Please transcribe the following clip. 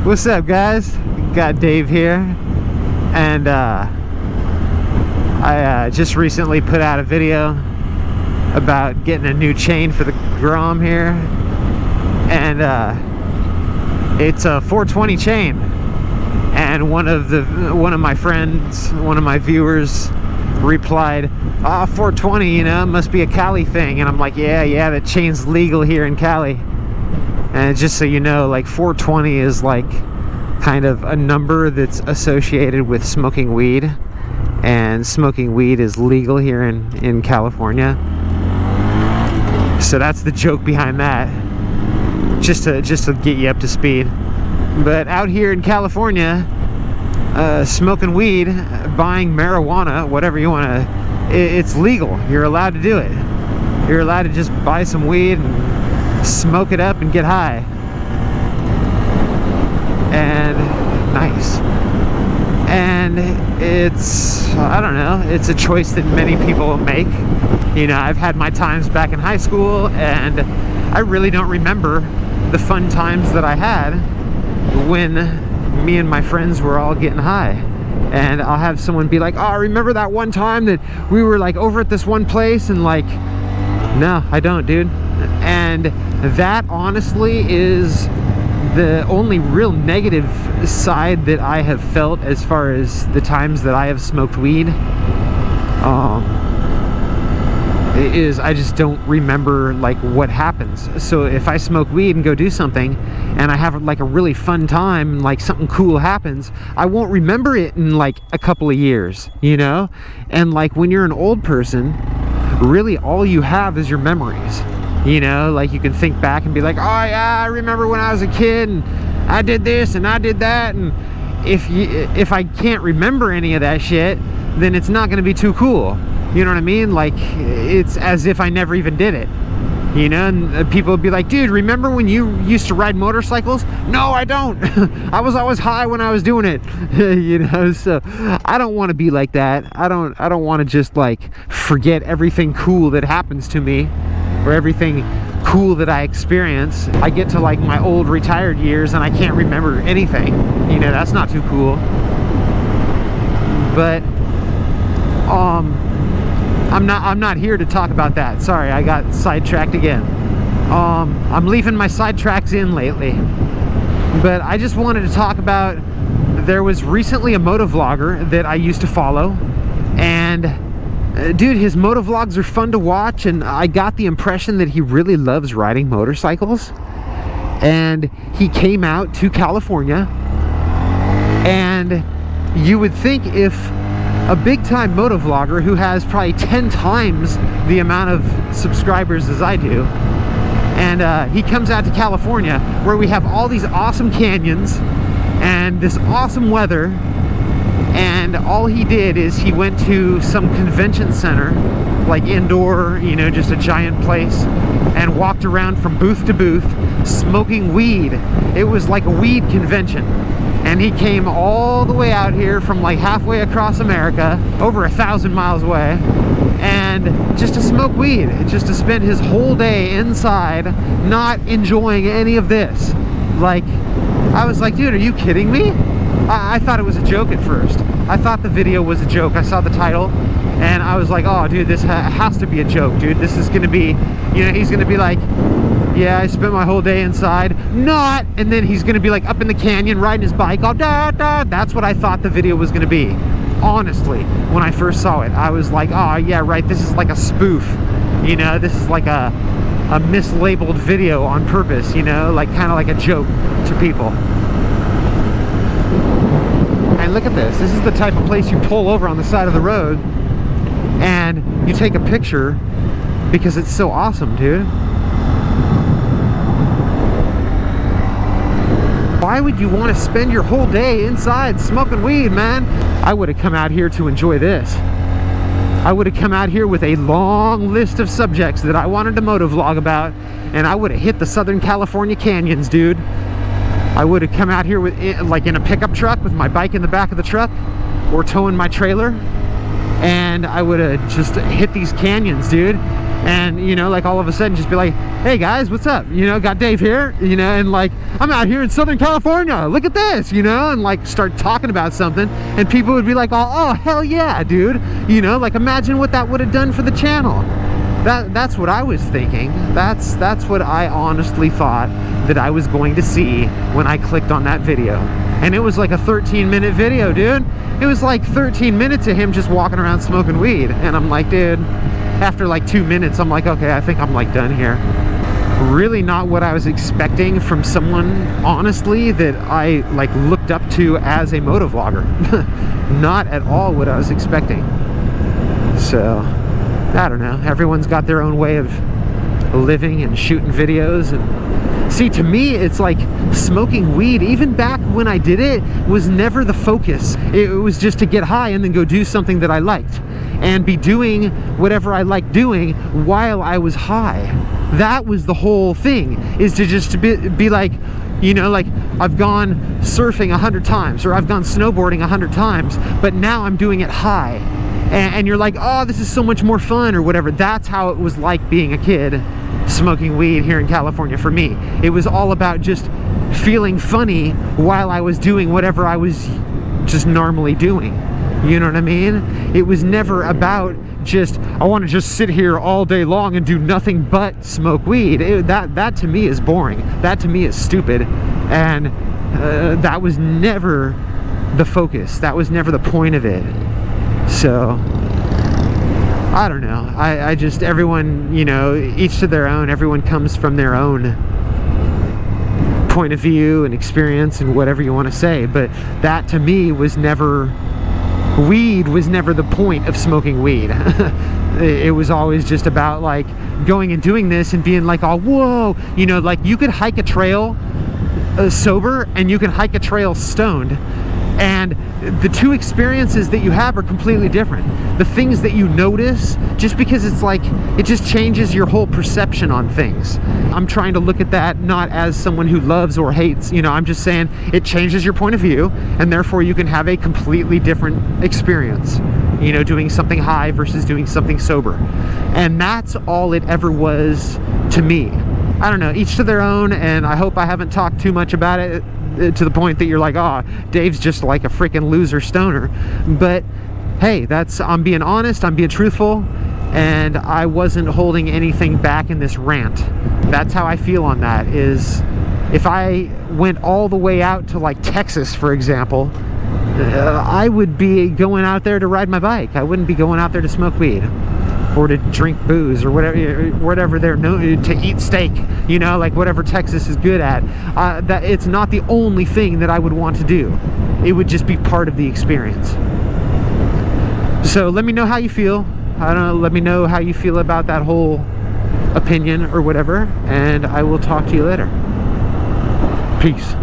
What's up, guys? GotDave here, and I just recently put out a video about getting a new chain for the Grom here, and it's a 420 chain. And one of my friends, one of my viewers, replied, 420, you know, must be a Cali thing. And I'm like, yeah, that chain's legal here in Cali. And just so you know, like 420 is like kind of a number that's associated with smoking weed, and smoking weed is legal here in California. So that's the joke behind that, just to get you up to speed. But out here in California, smoking weed, buying marijuana, whatever you want to, it's legal. You're allowed to do it. You're allowed to just buy some weed and smoke it up and get high. And nice. And it's, I don't know, it's a choice that many people make. You know, I've had my times back in high school, and I really don't remember the fun times that I had when me and my friends were all getting high. And I'll have someone be like, oh, remember that one time that we were like over at this one place? And like, no, I don't, dude. And that honestly is the only real negative side that I have felt as far as the times that I have smoked weed. Is I just don't remember like what happens. So if I smoke weed and go do something and I have like a really fun time and like something cool happens, I won't remember it in like a couple of years, you know? And like when you're an old person, really all you have is your memories. You know, like you can think back and be like, oh yeah, I remember when I was a kid and I did this and I did that. And if I can't remember any of that shit, then it's not going to be too cool. You know what I mean? Like, it's as if I never even did it. You know, and people would be like, dude, remember when you used to ride motorcycles? No, I don't. I was always high when I was doing it. You know, so I don't want to be like that. I don't want to just like forget everything cool that happens to me, or everything cool that I experience. I get to like my old retired years and I can't remember anything. You know, that's not too cool. But I'm not here to talk about that. Sorry, I got sidetracked again. I'm leaving my sidetracks in lately. But I just wanted to talk about, there was recently a motovlogger that I used to follow, and dude, his motovlogs are fun to watch, and I got the impression that he really loves riding motorcycles. And he came out to California, and you would think if a big-time motovlogger who has probably 10 times the amount of subscribers as I do, and he comes out to California where we have all these awesome canyons and this awesome weather, and all he did is he went to some convention center, like indoor, you know, just a giant place, and walked around from booth to booth smoking weed. It was like a weed convention. And he came all the way out here from like halfway across America, over 1,000 miles away, and just to smoke weed, just to spend his whole day inside, not enjoying any of this. Like, I was like, dude, are you kidding me? I thought it was a joke at first. I thought the video was a joke. I saw the title, and I was like, oh, dude, this has to be a joke, dude. This is gonna be, you know, he's gonna be like, yeah, I spent my whole day inside. Not! And then he's gonna be like up in the canyon riding his bike all da da. That's what I thought the video was gonna be. Honestly, when I first saw it, I was like, oh yeah, right, this is like a spoof. You know, this is like a mislabeled video on purpose, you know, like kind of like a joke to people. And look at this. This is the type of place you pull over on the side of the road and you take a picture because it's so awesome, dude. Why would you want to spend your whole day inside smoking weed, man? I would have come out here to enjoy this. I would have come out here with a long list of subjects that I wanted to motovlog about, and I would have hit the Southern California canyons, dude. I would have come out here with, like, in a pickup truck with my bike in the back of the truck, or towing my trailer, and I would have just hit these canyons, dude. and you know, like all of a sudden just be like, hey guys, what's up, you know, GotDave here, you know, and like, I'm out here in Southern California, look at this, you know, and like start talking about something, and people would be like, oh hell yeah, dude, you know, like imagine what that would have done for the channel. That's what I was thinking. That's what I honestly thought that I was going to see when I clicked on that video. And it was like a 13-minute video, dude. It was like 13 minutes of him just walking around smoking weed. And I'm like, dude, after like 2 minutes, I'm like, okay, I think I'm like done here. Really not what I was expecting from someone, honestly, that I like looked up to as a motovlogger. Not at all what I was expecting. So I don't know, everyone's got their own way of living and shooting videos. And see, to me, it's like smoking weed, even back when I did it, was never the focus. It was just to get high and then go do something that I liked and be doing whatever I liked doing while I was high. That was the whole thing, is to just be like, you know, like I've gone surfing 100 times or I've gone snowboarding 100 times, but now I'm doing it high. And you're like, oh, this is so much more fun or whatever. That's how it was like being a kid smoking weed here in California for me. It was all about just feeling funny while I was doing whatever I was just normally doing. You know what I mean? It was never about just, I want to just sit here all day long and do nothing but smoke weed. That to me is boring. That to me is stupid. And that was never the focus. That was never the point of it. So I don't know, I just, everyone, you know, each to their own. Everyone comes from their own point of view and experience and whatever you want to say, but that to me was never, weed was never the point of smoking weed. It was always just about like going and doing this and being like, oh whoa, you know, like you could hike a trail sober and you can hike a trail stoned, and the two experiences that you have are completely different. The things that you notice, just because it's like, it just changes your whole perception on things. I'm trying to look at that not as someone who loves or hates, you know, I'm just saying it changes your point of view, and therefore you can have a completely different experience, you know, doing something high versus doing something sober. And that's all it ever was to me. I don't know, each to their own, and I hope I haven't talked too much about it to the point that you're like, oh, Dave's just like a freaking loser stoner. But hey, I'm being honest, I'm being truthful, and I wasn't holding anything back in this rant. That's how I feel on that, is if I went all the way out to like Texas, for example, I would be going out there to ride my bike. I wouldn't be going out there to smoke weed or to drink booze or whatever they're known to, eat steak, you know, like whatever Texas is good at. That it's not the only thing that I would want to do. It would just be part of the experience. So let me know how you feel. I don't know, let me know how you feel about that whole opinion or whatever, and I will talk to you later. Peace.